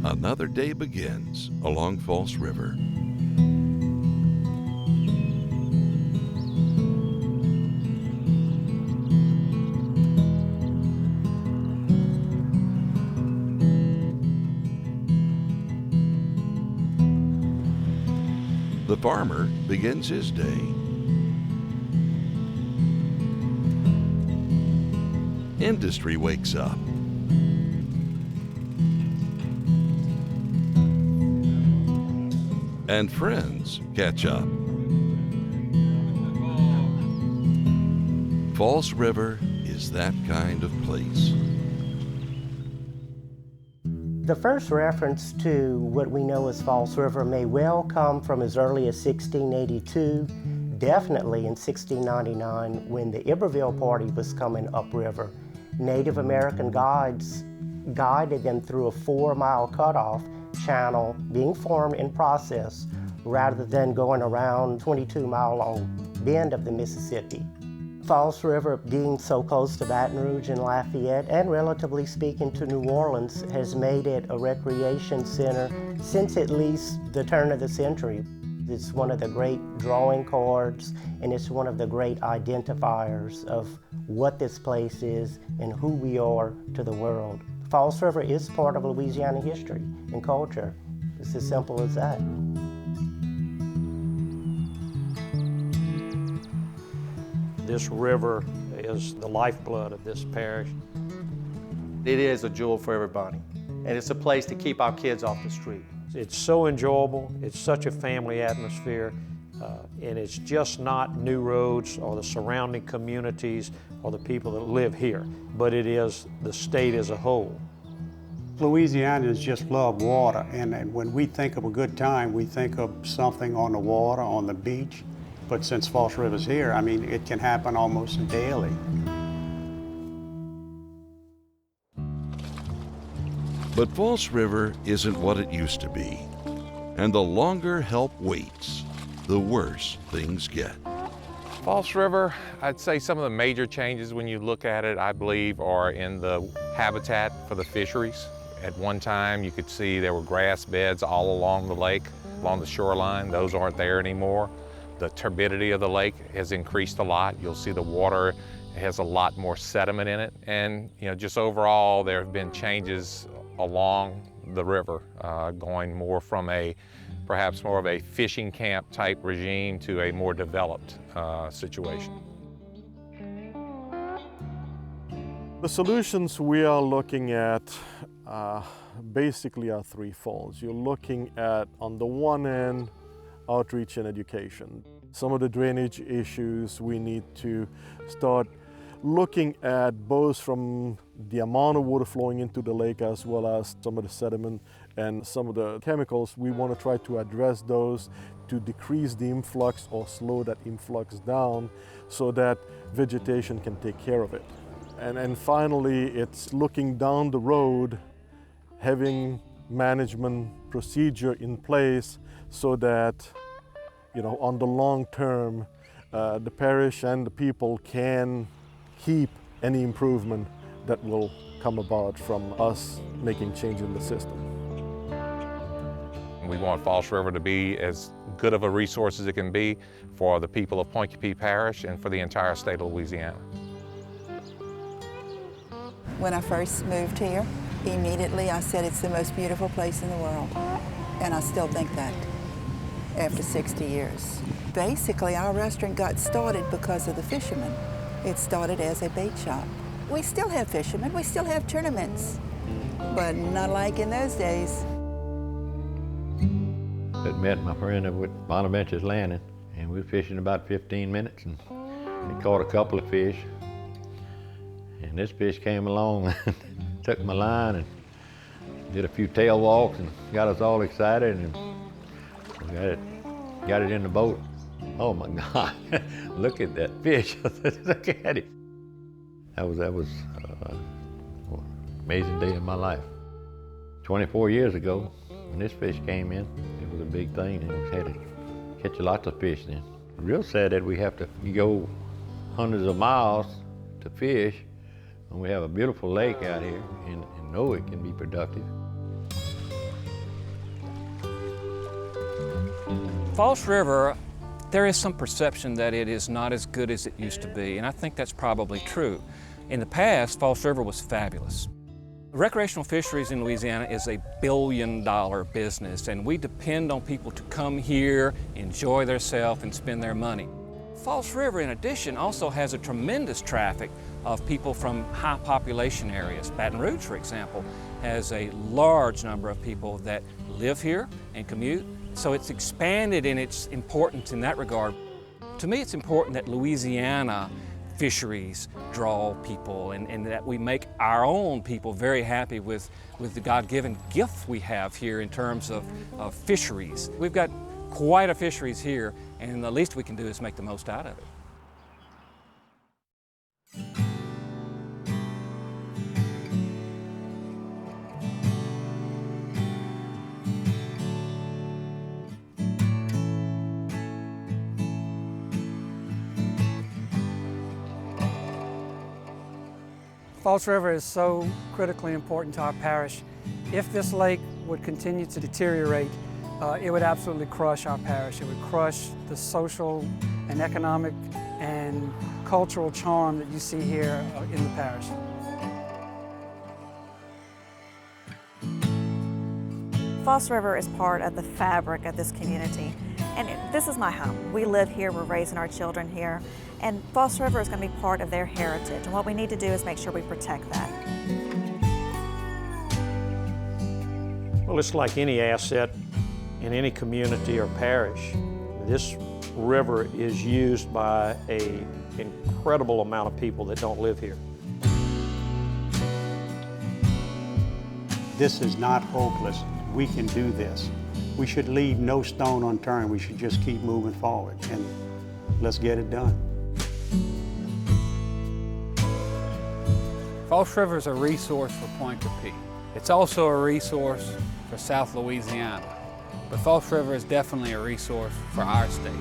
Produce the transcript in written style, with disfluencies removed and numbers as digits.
Another day begins along False River. The farmer begins his day. Industry wakes up. And friends catch up. False River is that kind of place. The first reference to what we know as False River may well come from as early as 1682, definitely in 1699 when the Iberville Party was coming upriver. Native American guides guided them through a 4-mile cutoff channel being formed in process rather than going around 22-mile long bend of the Mississippi. False River, being so close to Baton Rouge and Lafayette, and relatively speaking to New Orleans, has made it a recreation center since at least the turn of the century. It's one of the great drawing cards, and it's one of the great identifiers of what this place is and who we are to the world. False River is part of Louisiana history and culture. It's as simple as that. This river is the lifeblood of this parish. It is a jewel for everybody, and it's a place to keep our kids off the street. It's so enjoyable, it's such a family atmosphere, and it's just not New Roads or the surrounding communities or the people that live here, but it is the state as a whole. Louisianians just love water, and when we think of a good time, we think of something on the water, on the beach. But since False River's here, I mean, it can happen almost daily. But False River isn't what it used to be. And the longer help waits, the worse things get. False River, I'd say some of the major changes when you look at it, I believe, are in the habitat for the fisheries. At one time, you could see there were grass beds all along the lake, along the shoreline. Those aren't there anymore. The turbidity of the lake has increased a lot. You'll see the water has a lot more sediment in it. And just overall, there have been changes along the river, going more from perhaps more of a fishing camp type regime to a more developed situation. The solutions we are looking at basically are threefold. You're looking at, on the one end, outreach and education. Some of the drainage issues we need to start looking at, both from the amount of water flowing into the lake as well as some of the sediment and some of the chemicals. We want to try to address those to decrease the influx or slow that influx down so that vegetation can take care of it. And finally, it's looking down the road, having management procedure in place so that, on the long term, the parish and the people can keep any improvement that will come about from us making change in the system. We want False River to be as good of a resource as it can be for the people of Pointe-Coupee Parish and for the entire state of Louisiana. When I first moved here, immediately I said it's the most beautiful place in the world. And I still think that after 60 years. Basically, our restaurant got started because of the fishermen. It started as a bait shop. We still have fishermen, we still have tournaments, but not like in those days. I met my friend at Bonaventure's Landing, and we were fishing about 15 minutes, and we caught a couple of fish. And this fish came along and took my line and did a few tail walks and got us all excited, and we got it in the boat. Oh my God, look at that fish. Look at it. That was an amazing day in my life. 24 years ago, when this fish came in, it was a big thing, and we had catch lots of fish then. Real sad that we have to go hundreds of miles to fish when we have a beautiful lake out here and know it can be productive. False River, there is some perception that it is not as good as it used to be, and I think that's probably true. In the past, False River was fabulous. Recreational fisheries in Louisiana is a billion-dollar business, and we depend on people to come here, enjoy themselves, and spend their money. False River, in addition, also has a tremendous traffic of people from high population areas. Baton Rouge, for example, has a large number of people that live here and commute, so it's expanded in its importance in that regard. To me, it's important that Louisiana fisheries draw people and that we make our own people very happy with the God-given gift we have here in terms of fisheries. We've got quite a fisheries here, and the least we can do is make the most out of it. False River is so critically important to our parish. If this lake would continue to deteriorate, it would absolutely crush our parish. It would crush the social and economic and cultural charm that you see here in the parish. False River is part of the fabric of this community. And this is my home. We live here, we're raising our children here, and False River is going to be part of their heritage. And what we need to do is make sure we protect that. Well, it's like any asset in any community or parish. This river is used by an incredible amount of people that don't live here. This is not hopeless. We can do this. We should leave no stone unturned. We should just keep moving forward, and let's get it done. False River is a resource for Pointe-Coupee. It's also a resource for South Louisiana. But False River is definitely a resource for our state.